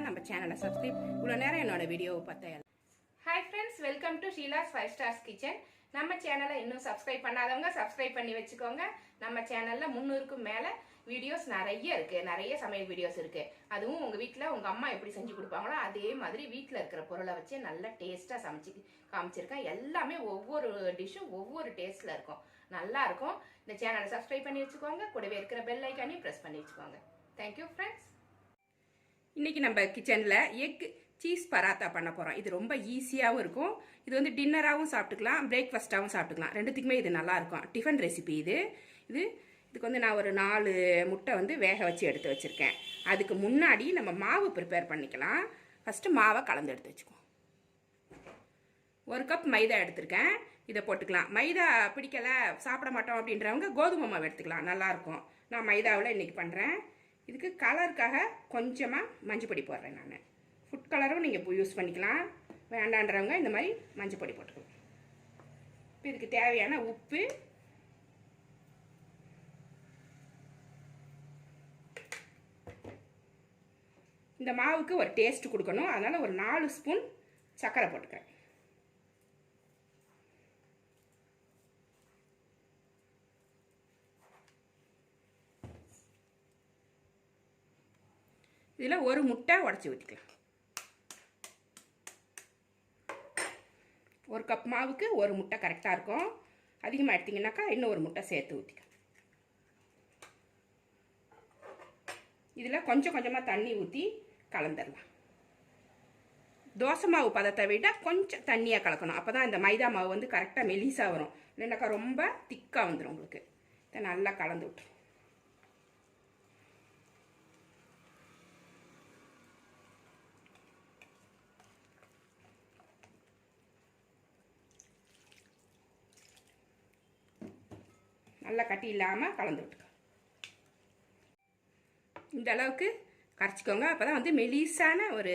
நம்ம சேனலை சப்ஸ்கிரைப். இவ்வளோ நேரம் என்னோட வீடியோவை பார்த்தேன். Hi friends, welcome to Sheela's 5 stars kitchen. நம்ம சேனலை இன்னும் சப்ஸ்கிரைப் பண்ணாதவங்க சப்ஸ்கிரைப் பண்ணி வச்சுக்கோங்க. நம்ம சேனலில் 300க்கும் மேலே வீடியோஸ் நிறைய இருக்குது, நிறைய சமையல் வீடியோஸ் இருக்குது. அதுவும் உங்கள் வீட்டில் உங்கள் அம்மா எப்படி செஞ்சு கொடுப்பாங்களோ அதே மாதிரி வீட்டில் இருக்கிற பொருளை வச்சு நல்லா டேஸ்ட்டாக சமைச்சு காமிச்சிருக்கேன். எல்லாமே ஒவ்வொரு டிஷ்ஷும் ஒவ்வொரு டேஸ்ட்டில் இருக்கும், நல்லா இருக்கும். இந்த சேனலை சப்ஸ்கிரைப் பண்ணி வச்சுக்கோங்க, கூடவே இருக்கிற பெல் ஐக்கானையும் ப்ரெஸ் பண்ணி வச்சுக்கோங்க. Thank you friends. இன்றைக்கி நம்ம கிச்சனில் எக் சீஸ் பராத்தா பண்ண போகிறோம். இது ரொம்ப ஈஸியாகவும் இருக்கும். இது வந்து டின்னராகவும் சாப்பிட்டுக்கலாம், பிரேக்ஃபாஸ்ட்டாகவும் சாப்பிட்டுக்கலாம். ரெண்டுத்துக்குமே இது நல்லாயிருக்கும். டிஃபன் ரெசிபி இதுக்கு வந்து நான் ஒரு 4 முட்டை வந்து வேக வச்சு எடுத்து வச்சுருக்கேன். அதுக்கு முன்னாடி நம்ம மாவு ப்ரிப்பேர் பண்ணிக்கலாம். ஃபஸ்ட்டு மாவை கலந்து எடுத்து வச்சுக்குவோம். 1 கப் மைதா எடுத்திருக்கேன், இதை போட்டுக்கலாம். மைதா பிடிக்கலை, சாப்பிட மாட்டோம் அப்படின்றவங்க கோதுமை மாவு எடுத்துக்கலாம், நல்லாயிருக்கும். நான் மைதாவில் இன்றைக்கி பண்ணுறேன். இதுக்கு கலருக்காக கொஞ்சமாக மஞ்சள் பொடி போடுறேன். நான் ஃபுட் கலரும் நீங்கள் யூஸ் பண்ணிக்கலாம், வேண்டான்றவங்க இந்த மாதிரி மஞ்சள் பொடி போட்டுக்கலாம். இப்போ இதுக்கு தேவையான உப்பு, இந்த மாவுக்கு ஒரு டேஸ்ட் கொடுக்கணும், அதனால் ஒரு 4 ஸ்பூன் சர்க்கரை போட்டுக்கிறேன். இதில் ஒரு முட்டை உடச்சி ஊற்றிக்கலாம். 1 கப் மாவுக்கு 1 முட்டை கரெக்டாக இருக்கும். அதிகமாக எடுத்திங்கனாக்கா இன்னும் 1 முட்டை சேர்த்து ஊற்றிக்கலாம். இதில் கொஞ்சம் கொஞ்சமாக தண்ணி ஊற்றி கலந்துடலாம். தோசை மாவு பதத்தை விட கொஞ்சம் தண்ணியாக கலக்கணும், அப்போ தான் இந்த மைதா மாவு வந்து கரெக்டாக மெலிசாக வரும். இல்லைனாக்கா ரொம்ப திக்காக வந்துடும் உங்களுக்கு. இதை நல்லா கலந்து விட்டுரும். நல்லா கட்டி இல்லாமல் கலந்து விட்டுக்கோங்க. இந்த அளவுக்கு கரைச்சிக்கோங்க, அப்போ தான் வந்து மெலிசான ஒரு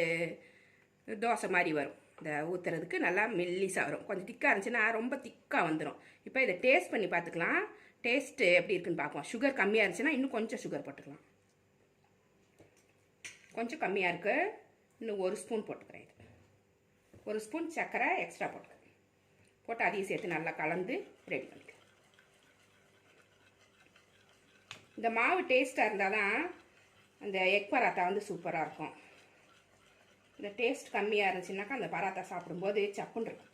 தோசை மாதிரி வரும். இந்த ஊற்றுறதுக்கு நல்லா மெல்லிசாக வரும். கொஞ்சம் திக்காக இருந்துச்சுன்னா ரொம்ப திக்காக வந்துடும். இப்போ இதை டேஸ்ட் பண்ணி பார்த்துக்கலாம், டேஸ்ட்டு எப்படி இருக்குன்னு பார்ப்போம். சுகர் கம்மியாக இருந்துச்சுன்னா இன்னும் கொஞ்சம் சுகர் போட்டுக்கலாம். கொஞ்சம் கம்மியாக இருக்குது, இன்னும் 1 ஸ்பூன் போட்டுக்கிறேன். இது 1 ஸ்பூன் சர்க்கரை எக்ஸ்ட்ரா போட்டுக்கிறேன். போட்டு அதையும் சேர்த்து நல்லா கலந்து ரெடி பண்ணிக்கிறேன். இந்த மாவு டேஸ்ட்டாக இருந்தால் தான் அந்த எக் பராத்தா வந்து சூப்பராக இருக்கும். இந்த டேஸ்ட் கம்மியாக இருந்துச்சுன்னாக்கா அந்த பராத்தா சாப்பிடும்போது சப்புன்னு இருக்கும்.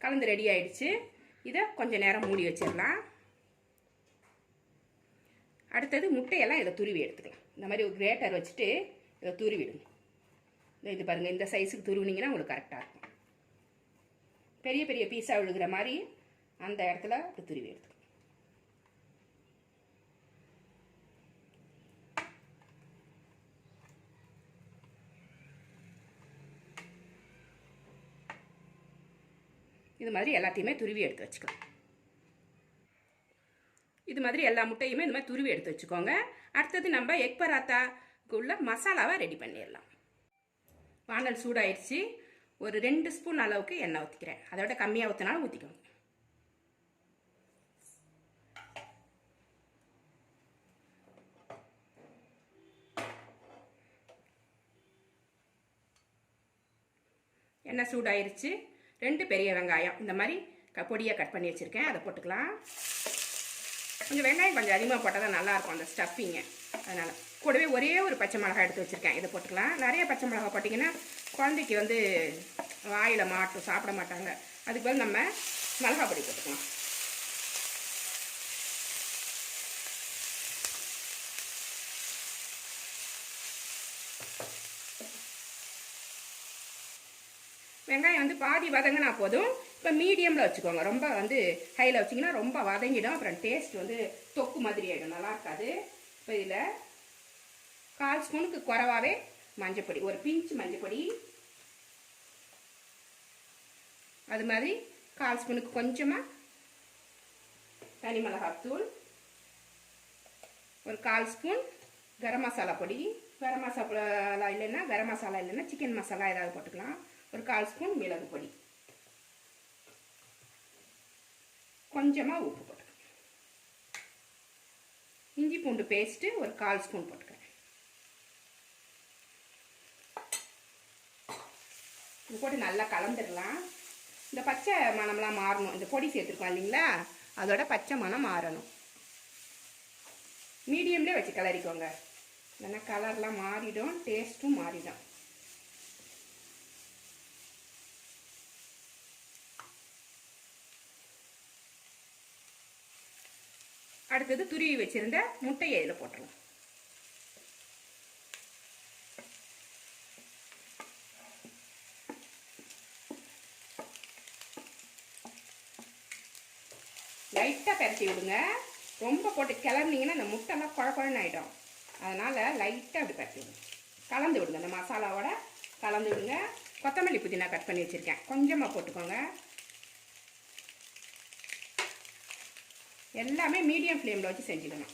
கலந்து ரெடி ஆயிடுச்சு. இதை கொஞ்சம் நேரம் மூடி வச்சிடலாம். அடுத்தது முட்டையெல்லாம் இதை துருவி எடுத்துக்கலாம். இந்த மாதிரி ஒரு கிரேட்டர் வச்சுட்டு இதை துருவிடுங்க. இது பாருங்கள், இந்த சைஸுக்கு துருவினீங்கன்னா உங்களுக்கு கரெக்டாக இருக்கும். பெரிய பெரிய பீஸாக விழுகிற மாதிரி அந்த இடத்துல அப்படி துருவி எடுத்துக்கணும். இது மாதிரி எல்லாத்தையுமே துருவி எடுத்து வச்சுக்கலாம். இது மாதிரி எல்லா முட்டையுமே இந்த மாதிரி துருவி எடுத்து வச்சுக்கோங்க. அடுத்தது நம்ம எக் பராத்தாக்கு உள்ள மசாலாவை ரெடி பண்ணிடலாம். வானல் சூடாயிடுச்சு. ஒரு 2 ஸ்பூன் அளவுக்கு எண்ணெய் ஊற்றிக்கிறேன். அதை விட கம்மியாக ஊற்றினாலும் ஊற்றிக்கோங்க. எண்ணெய் சூடாயிருச்சு. 2 பெரிய வெங்காயம் இந்த மாதிரி பொடியாக கட் பண்ணி வச்சுருக்கேன், அதை போட்டுக்கலாம். கொஞ்சம் வெங்காயம் கொஞ்சம் அதிகமாக போட்டால் தான் நல்லாயிருக்கும் அந்த ஸ்டஃபிங்கு. அதனால் கூடவே ஒரே ஒரு பச்சை மிளகாய் எடுத்து வச்சுருக்கேன், இதை போட்டுக்கலாம். நிறைய பச்சை மிளகாய் போட்டிங்கன்னா குழந்தைக்கு வந்து வாயில் மாட்டும், சாப்பிட மாட்டாங்க. அதுக்கு பதில் நம்ம மிளகாய் பொடி போட்டுக்கலாம். வெங்காயம் வந்து பாதி வதங்கினா போதும். இப்போ மீடியமில் வச்சுக்கோங்க, ரொம்ப வந்து ஹையில் வச்சிங்கன்னா ரொம்ப வதங்கிடும், அப்புறம் டேஸ்ட் வந்து தொக்கு மாதிரி ஆகிடும், நல்லா இருக்காது. இப்போ இதில் 1/4 ஸ்பூனுக்கு குறைவாகவே மஞ்சப்பொடி, ஒரு பிஞ்ச் மஞ்சப்பொடி, அது மாதிரி 1/4 ஸ்பூனுக்கு கொஞ்சமாக தனி மிளகாத்தூள், ஒரு 1/4 ஸ்பூன் கரம் மசாலா பொடி. கரம் மசாலா இல்லைன்னா சிக்கன் மசாலா ஏதாவது போட்டுக்கலாம். ஒரு 1/4 ஸ்பூன் மிளகு பொடி, கொஞ்சமாக உப்பு போட்டுக்கலாம். பூண்டு பேஸ்ட்டு ஒரு 1/4 ஸ்பூன் போட்டுக்கிறேன். இது போட்டு நல்லா கலந்துடலாம். இந்த பச்சை மணம்லாம் மாறணும். இந்த பொடி சேர்த்துருக்கோம் இல்லைங்களா, அதோட பச்சை மணம் மாறணும். மீடியம்லேயே வச்சு கிளறிக்கோங்க, இல்லைன்னா கலர்லாம் மாறிடும், டேஸ்ட்டும் மாறிடும். அடுத்தது துருவி வச்சிருந்த முட்டையை இதில் போட்டுருவோம். லைட்டாக பரட்டி விடுங்க. ரொம்ப போட்டு கிளறினீங்கன்னா இந்த முட்டைலாம் குழன்னு ஆகிடும். அதனால் லைட்டாக அப்படி பரட்டி விடுங்க, கலந்து விடுங்க. இந்த மசாலாவோட கலந்து விடுங்க. கொத்தமல்லி புதினா கட் பண்ணி வச்சுருக்கேன், கொஞ்சமாக போட்டுக்கோங்க. எல்லாமே மீடியம் ஃப்ளேமில் வச்சு செஞ்சுக்கணும்.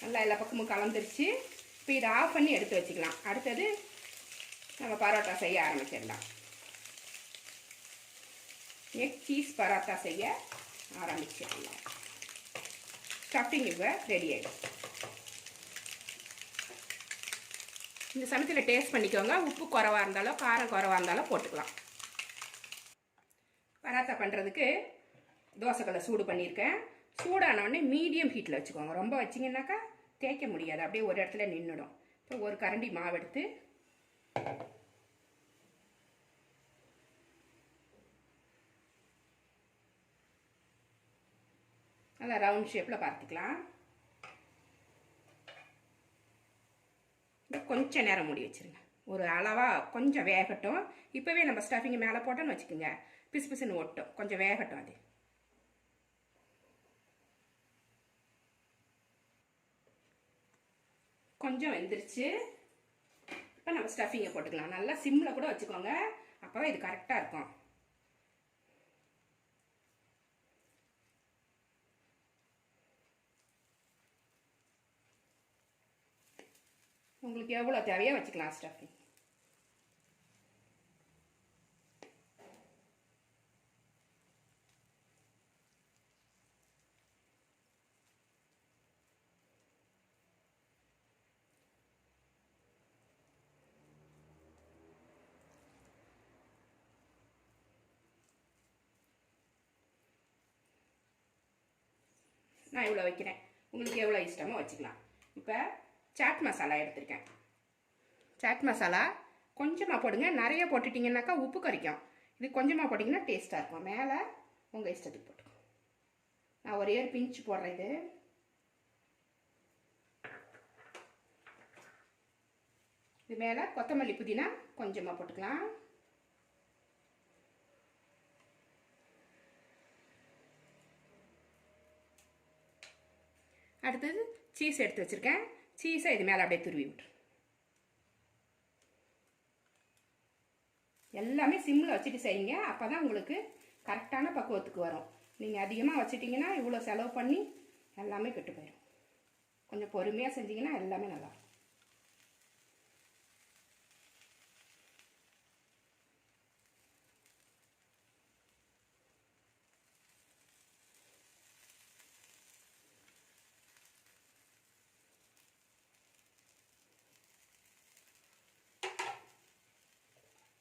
நல்லா எல்லா பக்கமும் கலந்துருச்சு. இப்போ இதை ஆஃப் பண்ணி எடுத்து வச்சுக்கலாம். அடுத்தது நம்ம பரோட்டா செய்ய ஆரம்பிச்சிடலாம். எக் சீஸ் பரோட்டா செய்ய ஆரம்பிச்சிடலாம். ஸ்டஃபிங் இப்போ ரெடி ஆகிடும். இந்த சமயத்தில் டேஸ்ட் பண்ணிக்கோங்க. உப்பு குறைவாக இருந்தாலும் காரம் குறைவாக இருந்தாலும் போட்டுக்கலாம். பரோட்டா பண்ணுறதுக்கு தோசைக்கல்லை சூடு பண்ணியிருக்கேன். சூடானோடனே மீடியம் ஹீட்டில் வச்சுக்கோங்க. ரொம்ப வச்சிங்கன்னாக்கா தேய்க்க முடியாது, அப்படியே ஒரு இடத்துல நின்றுடும். இப்போ ஒரு கரண்டி மாவு எடுத்து நல்லா ரவுண்ட் ஷேப்பில் பார்த்துக்கலாம். கொஞ்சம் நேரம் மூடி வச்சுருங்க. ஒரு அளவாக கொஞ்சம் வேகட்டும். இப்போவே நம்ம ஸ்டஃபிங் மேலே போட்டோன்னு வச்சுக்கோங்க, பிசு பிசுன்னு ஒட்டும். கொஞ்சம் வேகட்டும். அது கொஞ்சம் வெந்துருச்சு. இப்போ நம்ம ஸ்டஃபிங்கை போட்டுக்கலாம். நல்லா சிம்மில் கூட வச்சுக்கோங்க, அப்போ தான் இது கரெக்டாக இருக்கும். உங்களுக்கு எவ்வளோ தேவையோ வச்சுக்கலாம் ஸ்டஃபிங். நான் இவ்வளோ வைக்கிறேன், உங்களுக்கு எவ்வளோ இஷ்டமோ வச்சுக்கலாம். இப்போ சாட் மசாலா எடுத்திருக்கேன். சாட் மசாலா கொஞ்சமாக போடுங்க, நிறைய போட்டுட்டிங்கன்னாக்கா உப்பு கறிக்கும். இது கொஞ்சமாக போட்டிங்கன்னா டேஸ்ட்டாக இருக்கும். மேலே உங்கள் இஷ்டத்துக்கு போட்டுக்கோங்க. நான் ஒரே ஒரு பிஞ்சு போடுறேன். இது மேலே கொத்தமல்லி புதினா கொஞ்சமாக போட்டுக்கலாம். அடுத்தது சீஸ் எடுத்து வச்சுருக்கேன். சீஸை இது மேலே அப்படியே துருவி விட்டுரு. எல்லாமே சிம்மில் வச்சுட்டு செய்யுங்க, அப்போ தான் உங்களுக்கு கரெக்டான பக்குவத்துக்கு வரும். நீங்கள் அதிகமாக வச்சுட்டிங்கன்னா இவ்வளோ செலவு பண்ணி எல்லாமே கெட்டு போயிடும். கொஞ்சம் பொறுமையாக செஞ்சிங்கன்னா எல்லாமே நல்லாயிருக்கும்.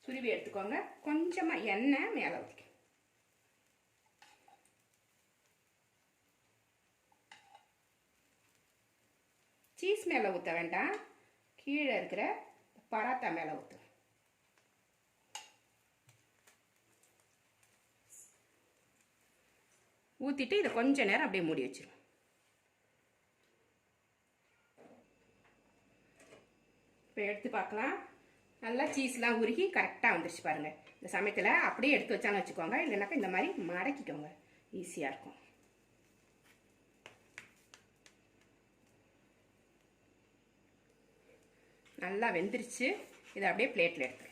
துருவி எடுத்துக்கோங்க. கொஞ்சமாக எண்ணெய் மேலே ஊற்றிக்க. சீஸ் மேலே ஊற்ற வேண்டாம், கீழே இருக்கிற பராத்தா மேலே ஊற்று. ஊற்றிட்டு இதை கொஞ்ச நேரம் அப்படியே மூடி வச்சிருங்க. இப்போ எடுத்து பார்க்கலாம். நல்லா சீஸ்லாம் உருகி கரெக்டாக வந்துருச்சு பாருங்கள். இந்த சமயத்தில் அப்படியே எடுத்து வச்சாலும் வச்சுக்கோங்க, இல்லைனாக்கா இந்த மாதிரி மடக்கிக்கோங்க, ஈஸியாக இருக்கும். நல்லா வெந்துருச்சு. இதை அப்படியே பிளேட்டில் எடுத்து.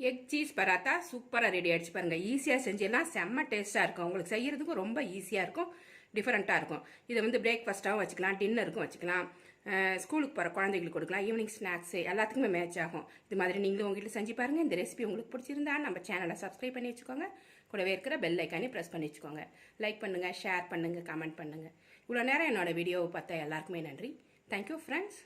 எக் சீஸ் பராத்தா சூப்பராக ரெடி ஆகிடுச்சு பாருங்கள். ஈஸியாக செஞ்செல்லாம் செம்ம டேஸ்ட்டாக இருக்கும். உங்களுக்கு செய்கிறதுக்கும் ரொம்ப ஈஸியாக இருக்கும், டிஃப்ரெண்ட்டாக இருக்கும். இதை வந்து பிரேக்ஃபாஸ்ட்டாகவும் வச்சுக்கலாம், டின்னருக்கும் வச்சுக்கலாம், ஸ்கூலுக்கு போகிற குழந்தைகளுக்கு கொடுக்கலாம். ஈவினிங் ஸ்நாக்ஸு எல்லாத்துக்குமே மேட்ச் ஆகும். இது மாதிரி நீங்களும் உங்கள் வீட்டில் செஞ்சு பாருங்கள். இந்த ரெசிபி உங்களுக்கு பிடிச்சிருந்தா நம்ம சேனலை சப்ஸ்கிரைப் பண்ணி வச்சுக்கோங்க. கூடவே இருக்கிற பெல் ஐக்கானே ப்ரெஸ் பண்ணி வச்சுக்கோங்க. லைக் பண்ணுங்கள், ஷேர் பண்ணுங்கள், கமெண்ட் பண்ணுங்கள். இவ்வளோ நேரம் என்னோட வீடியோவை பார்த்தா எல்லாருக்குமே நன்றி. Thank you friends.